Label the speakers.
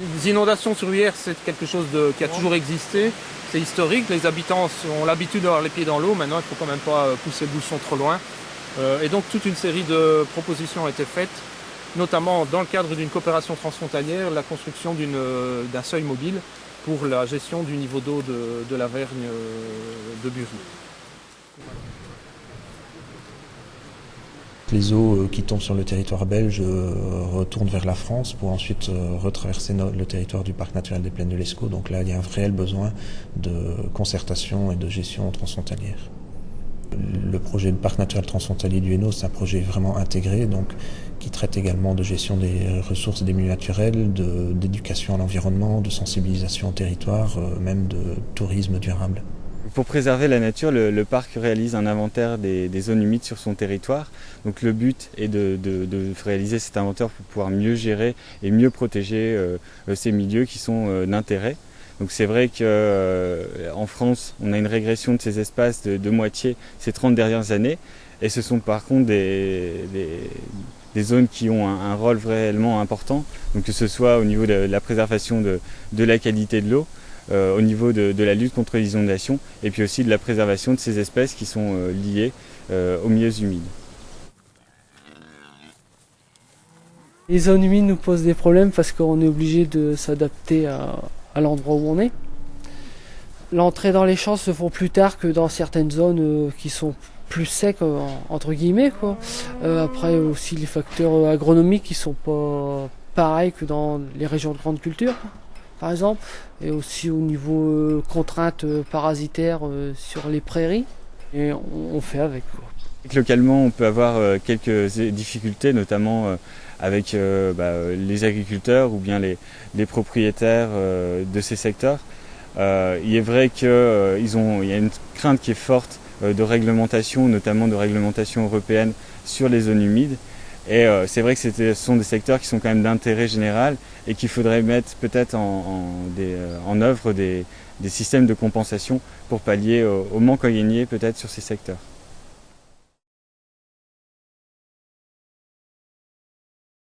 Speaker 1: Les inondations sur l'Yerres, c'est quelque chose qui a toujours existé, c'est historique, les habitants ont l'habitude d'avoir les pieds dans l'eau, maintenant il ne faut quand même pas pousser le bouchon trop loin. Et donc toute une série de propositions ont été faites, notamment dans le cadre d'une coopération transfrontalière, la construction d'un seuil mobile pour la gestion du niveau d'eau de la Vergne de Bury.
Speaker 2: Les eaux qui tombent sur le territoire belge retournent vers la France pour ensuite retraverser le territoire du parc naturel des Plaines de l'Escaut. Donc là, il y a un réel besoin de concertation et de gestion transfrontalière. Le projet de parc naturel transfrontalier du Hainaut, c'est un projet vraiment intégré, donc qui traite également de gestion des ressources et des milieux naturels, d'éducation à l'environnement, de sensibilisation au territoire, même de tourisme durable.
Speaker 3: Pour préserver la nature, le parc réalise un inventaire des zones humides sur son territoire. Donc le but est de réaliser cet inventaire pour pouvoir mieux gérer et mieux protéger ces milieux qui sont d'intérêt. Donc c'est vrai qu'en France, on a une régression de ces espaces de moitié ces 30 dernières années. Et ce sont par contre des zones qui ont un rôle réellement important. Donc que ce soit au niveau de la préservation de la qualité de l'eau, au niveau de la lutte contre les inondations et puis aussi de la préservation de ces espèces qui sont liées aux milieux humides.
Speaker 4: Les zones humides nous posent des problèmes parce qu'on est obligé de s'adapter à l'endroit où on est. L'entrée dans les champs se fait plus tard que dans certaines zones qui sont plus secs, entre guillemets, quoi. Après aussi les facteurs agronomiques qui sont pas pareils que dans les régions de grande culture, par exemple, et aussi au niveau contraintes parasitaires sur les prairies, et on fait avec, quoi.
Speaker 3: Localement, on peut avoir quelques difficultés, notamment avec les agriculteurs ou bien les propriétaires de ces secteurs. Il est vrai qu'il y a une crainte qui est forte de réglementation, notamment de réglementation européenne sur les zones humides. Et c'est vrai que ce sont des secteurs qui sont quand même d'intérêt général et qu'il faudrait mettre peut-être en œuvre des systèmes de compensation pour pallier au manque à gagner peut-être sur ces secteurs.